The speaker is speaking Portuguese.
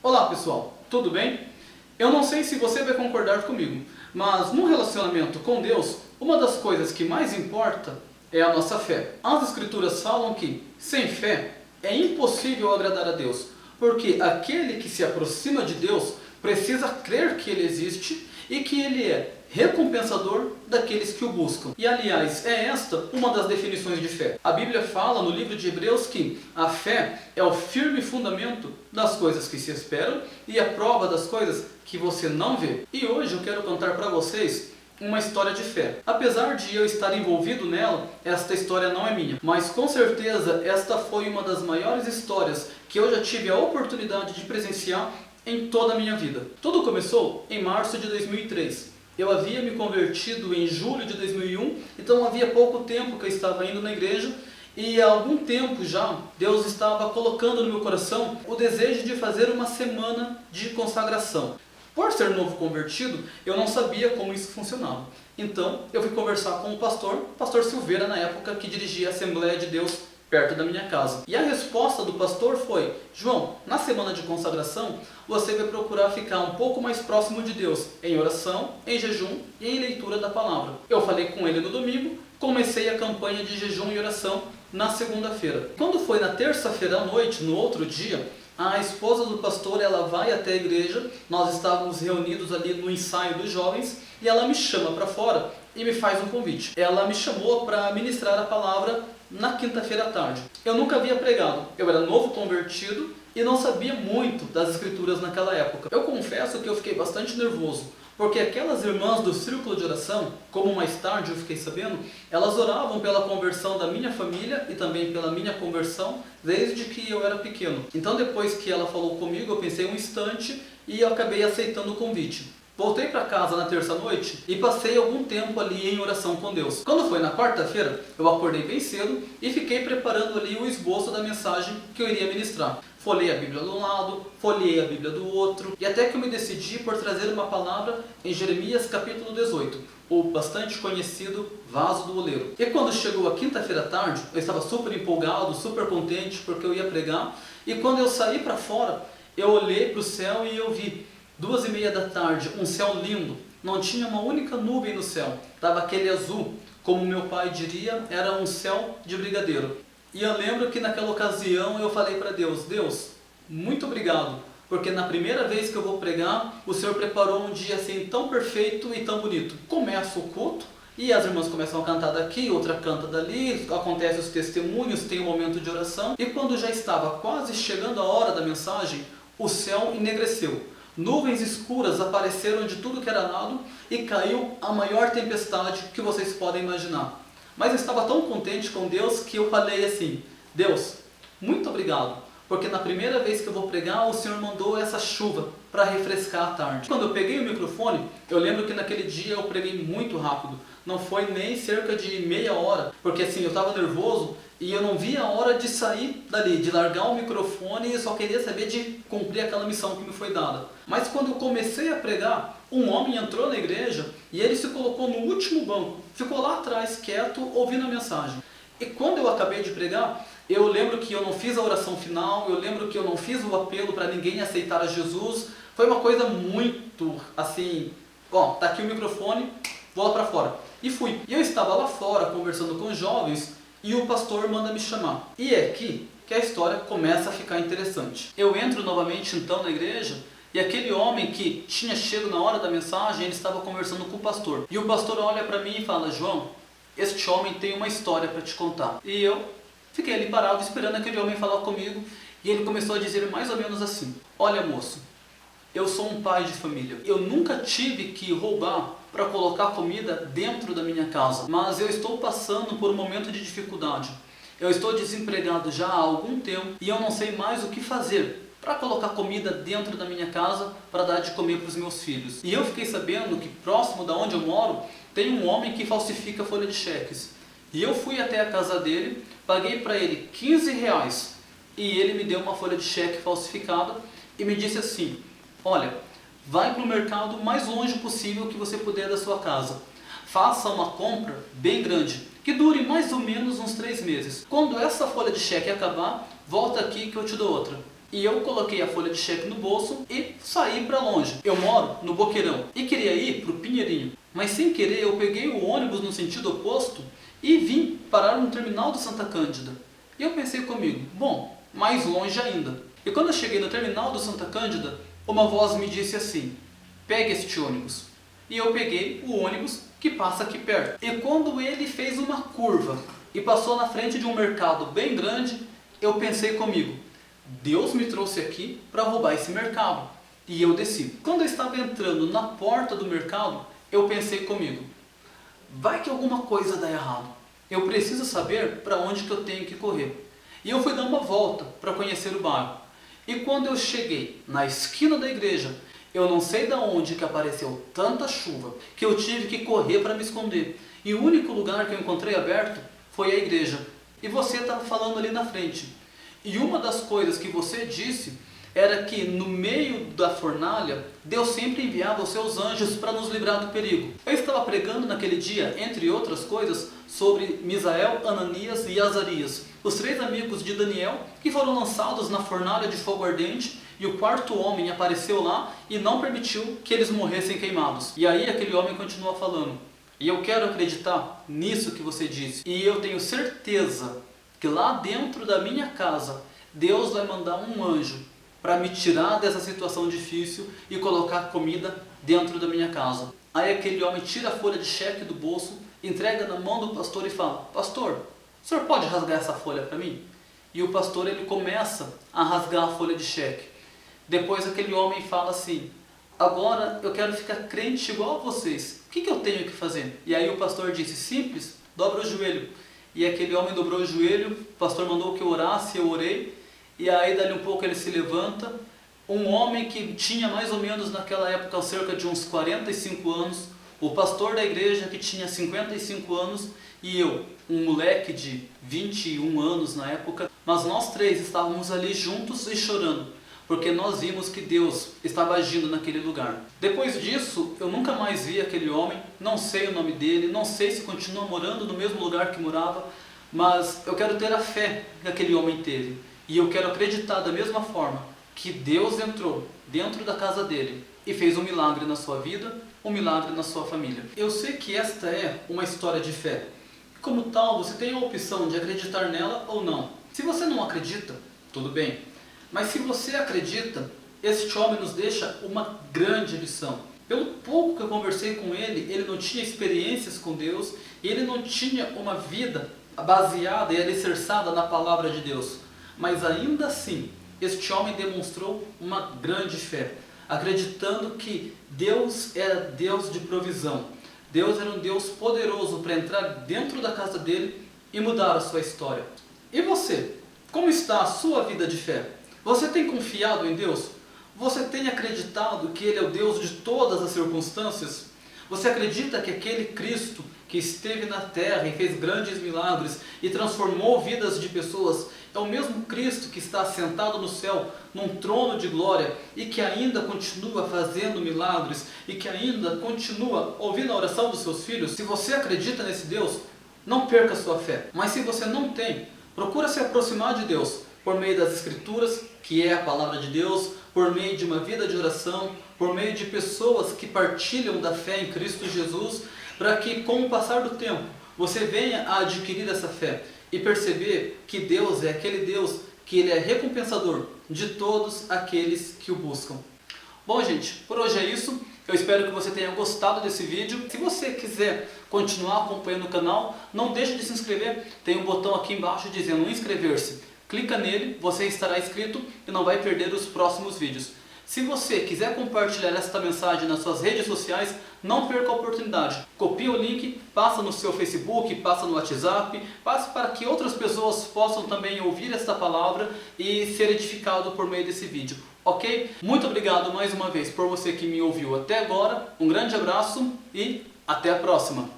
Olá pessoal, tudo bem? Eu não sei se você vai concordar comigo, mas no relacionamento com Deus, uma das coisas que mais importa é a nossa fé. As Escrituras falam que, sem fé, é impossível agradar a Deus, porque aquele que se aproxima de Deus precisa crer que Ele existe e que Ele é recompensador daqueles que o buscam. E aliás, é esta uma das definições de fé. A Bíblia fala no livro de Hebreus que a fé é o firme fundamento das coisas que se esperam e a prova das coisas que você não vê. E hoje eu quero contar para vocês uma história de fé. Apesar de eu estar envolvido nela, esta história não é minha. Mas com certeza esta foi uma das maiores histórias que eu já tive a oportunidade de presenciar em toda a minha vida. Tudo começou em março de 2003. Eu havia me convertido em julho de 2001, então havia pouco tempo que eu estava indo na igreja e há algum tempo já Deus estava colocando no meu coração o desejo de fazer uma semana de consagração. Por ser novo convertido, eu não sabia como isso funcionava. Então eu fui conversar com o pastor Silveira na época, que dirigia a Assembleia de Deus perto da minha casa. E a resposta do pastor foi: João, na semana de consagração, você vai procurar ficar um pouco mais próximo de Deus, em oração, em jejum e em leitura da palavra. Eu falei com ele no domingo, comecei a campanha de jejum e oração na segunda-feira. Quando foi na terça-feira à noite, no outro dia, a esposa do pastor, ela vai até a igreja, nós estávamos reunidos ali no ensaio dos jovens, e ela me chama para fora e me faz um convite. Ela me chamou para ministrar a palavra na quinta-feira à tarde. Eu nunca havia pregado, eu era novo convertido e não sabia muito das escrituras naquela época. Eu confesso que eu fiquei bastante nervoso, porque aquelas irmãs do círculo de oração, como mais tarde eu fiquei sabendo, elas oravam pela conversão da minha família e também pela minha conversão desde que eu era pequeno. Então depois que ela falou comigo, eu pensei um instante e eu acabei aceitando o convite. Voltei para casa na terça-noite e passei algum tempo ali em oração com Deus. Quando foi na quarta-feira, eu acordei bem cedo e fiquei preparando ali o esboço da mensagem que eu iria ministrar. Folhei a Bíblia de um lado, folhei a Bíblia do outro, e até que eu me decidi por trazer uma palavra em Jeremias capítulo 18, o bastante conhecido vaso do oleiro. E quando chegou a quinta-feira à tarde, eu estava super empolgado, super contente porque eu ia pregar, e quando eu saí para fora, eu olhei para o céu e eu vi 2:30 da tarde, um céu lindo, não tinha uma única nuvem no céu, estava aquele azul, como meu pai diria, era um céu de brigadeiro. E eu lembro que naquela ocasião eu falei para Deus: Deus, muito obrigado, porque na primeira vez que eu vou pregar, o Senhor preparou um dia assim tão perfeito e tão bonito. Começa o culto, e as irmãs começam a cantar daqui, outra canta dali, acontecem os testemunhos, tem um momento de oração, e quando já estava quase chegando a hora da mensagem, o céu enegreceu. Nuvens escuras apareceram de tudo que era lado e caiu a maior tempestade que vocês podem imaginar. Mas eu estava tão contente com Deus que eu falei assim: Deus, muito obrigado, porque na primeira vez que eu vou pregar, o Senhor mandou essa chuva para refrescar a tarde. Quando eu peguei o microfone, eu lembro que naquele dia eu preguei muito rápido. Não foi nem cerca de meia hora, porque assim, eu estava nervoso e eu não via a hora de sair dali, de largar o microfone, e só queria saber de cumprir aquela missão que me foi dada. Mas quando eu comecei a pregar, um homem entrou na igreja e ele se colocou no último banco, ficou lá atrás, quieto, ouvindo a mensagem. E quando eu acabei de pregar, eu lembro que eu não fiz a oração final, eu lembro que eu não fiz o apelo para ninguém aceitar a Jesus. Foi uma coisa muito assim: ó, tá aqui o microfone, vou lá para fora. E fui. E eu estava lá fora conversando com os jovens e o pastor manda me chamar. E é aqui que a história começa a ficar interessante. Eu entro novamente então na igreja e aquele homem que tinha chego na hora da mensagem, ele estava conversando com o pastor. E o pastor olha para mim e fala: João, este homem tem uma história para te contar. E eu fiquei ali parado esperando aquele homem falar comigo, e ele começou a dizer mais ou menos assim: olha, moço, eu sou um pai de família. Eu nunca tive que roubar para colocar comida dentro da minha casa, mas eu estou passando por um momento de dificuldade. Eu estou desempregado já há algum tempo e eu não sei mais o que fazer para colocar comida dentro da minha casa para dar de comer para os meus filhos. E eu fiquei sabendo que próximo da onde eu moro tem um homem que falsifica folha de cheques. E eu fui até a casa dele, paguei para ele R$ 15 e ele me deu uma folha de cheque falsificada e me disse assim: olha, vai para o mercado mais longe possível que você puder da sua casa. Faça uma compra bem grande, que dure mais ou menos uns 3 meses. Quando essa folha de cheque acabar, volta aqui que eu te dou outra. E eu coloquei a folha de cheque no bolso e saí para longe. Eu moro no Boqueirão e queria ir para o Pinheirinho. Mas sem querer eu peguei o ônibus no sentido oposto e vim parar no terminal do Santa Cândida. E eu pensei comigo, bom, mais longe ainda. E quando eu cheguei no terminal do Santa Cândida, uma voz me disse assim, pegue este ônibus. E eu peguei o ônibus que passa aqui perto. E quando ele fez uma curva e passou na frente de um mercado bem grande, eu pensei comigo, Deus me trouxe aqui para roubar esse mercado. E eu desci. Quando eu estava entrando na porta do mercado, eu pensei comigo, vai que alguma coisa dá errado. Eu preciso saber para onde que eu tenho que correr. E eu fui dar uma volta para conhecer o bairro. E quando eu cheguei na esquina da igreja, eu não sei de onde que apareceu tanta chuva que eu tive que correr para me esconder. E o único lugar que eu encontrei aberto foi a igreja. E você estava falando ali na frente. E uma das coisas que você disse era que no meio da fornalha, Deus sempre enviava os seus anjos para nos livrar do perigo. Eu estava pregando naquele dia, entre outras coisas, sobre Misael, Ananias e Azarias, os 3 amigos de Daniel que foram lançados na fornalha de fogo ardente, e o 4º homem apareceu lá e não permitiu que eles morressem queimados. E aí aquele homem continua falando, e eu quero acreditar nisso que você disse, e eu tenho certeza que lá dentro da minha casa, Deus vai mandar um anjo para me tirar dessa situação difícil e colocar comida dentro da minha casa. Aí aquele homem tira a folha de cheque do bolso, entrega na mão do pastor e fala, pastor, o senhor pode rasgar essa folha para mim? E o pastor ele começa a rasgar a folha de cheque. Depois aquele homem fala assim, agora eu quero ficar crente igual a vocês, o que eu tenho que fazer? E aí o pastor disse, simples, dobra o joelho. E aquele homem dobrou o joelho, o pastor mandou que eu orasse, eu orei. E aí dali um pouco ele se levanta, um homem que tinha mais ou menos naquela época cerca de uns 45 anos, o pastor da igreja que tinha 55 anos e eu, um moleque de 21 anos na época, mas nós 3 estávamos ali juntos e chorando, porque nós vimos que Deus estava agindo naquele lugar. Depois disso, eu nunca mais vi aquele homem, não sei o nome dele, não sei se continua morando no mesmo lugar que morava, mas eu quero ter a fé que aquele homem teve. E eu quero acreditar da mesma forma que Deus entrou dentro da casa dele e fez um milagre na sua vida, um milagre na sua família. Eu sei que esta é uma história de fé. Como tal, você tem a opção de acreditar nela ou não. Se você não acredita, tudo bem. Mas se você acredita, este homem nos deixa uma grande lição. Pelo pouco que eu conversei com ele, ele não tinha experiências com Deus, e ele não tinha uma vida baseada e alicerçada na palavra de Deus. Mas ainda assim, este homem demonstrou uma grande fé, acreditando que Deus era Deus de provisão. Deus era um Deus poderoso para entrar dentro da casa dele e mudar a sua história. E você? Como está a sua vida de fé? Você tem confiado em Deus? Você tem acreditado que Ele é o Deus de todas as circunstâncias? Você acredita que aquele Cristo que esteve na terra e fez grandes milagres e transformou vidas de pessoas é o mesmo Cristo que está sentado no céu, num trono de glória, e que ainda continua fazendo milagres, e que ainda continua ouvindo a oração dos seus filhos? Se você acredita nesse Deus, não perca a sua fé. Mas se você não tem, procura se aproximar de Deus por meio das Escrituras, que é a palavra de Deus, por meio de uma vida de oração, por meio de pessoas que partilham da fé em Cristo Jesus, para que com o passar do tempo você venha a adquirir essa fé e perceber que Deus é aquele Deus que Ele é recompensador de todos aqueles que o buscam. Bom, gente, por hoje é isso. Eu espero que você tenha gostado desse vídeo. Se você quiser continuar acompanhando o canal, não deixe de se inscrever. Tem um botão aqui embaixo dizendo inscrever-se. Clica nele, você estará inscrito e não vai perder os próximos vídeos. Se você quiser compartilhar esta mensagem nas suas redes sociais, não perca a oportunidade. Copie o link, passa no seu Facebook, passa no WhatsApp, passe para que outras pessoas possam também ouvir esta palavra e ser edificado por meio desse vídeo. Ok? Muito obrigado mais uma vez por você que me ouviu até agora. Um grande abraço e até a próxima.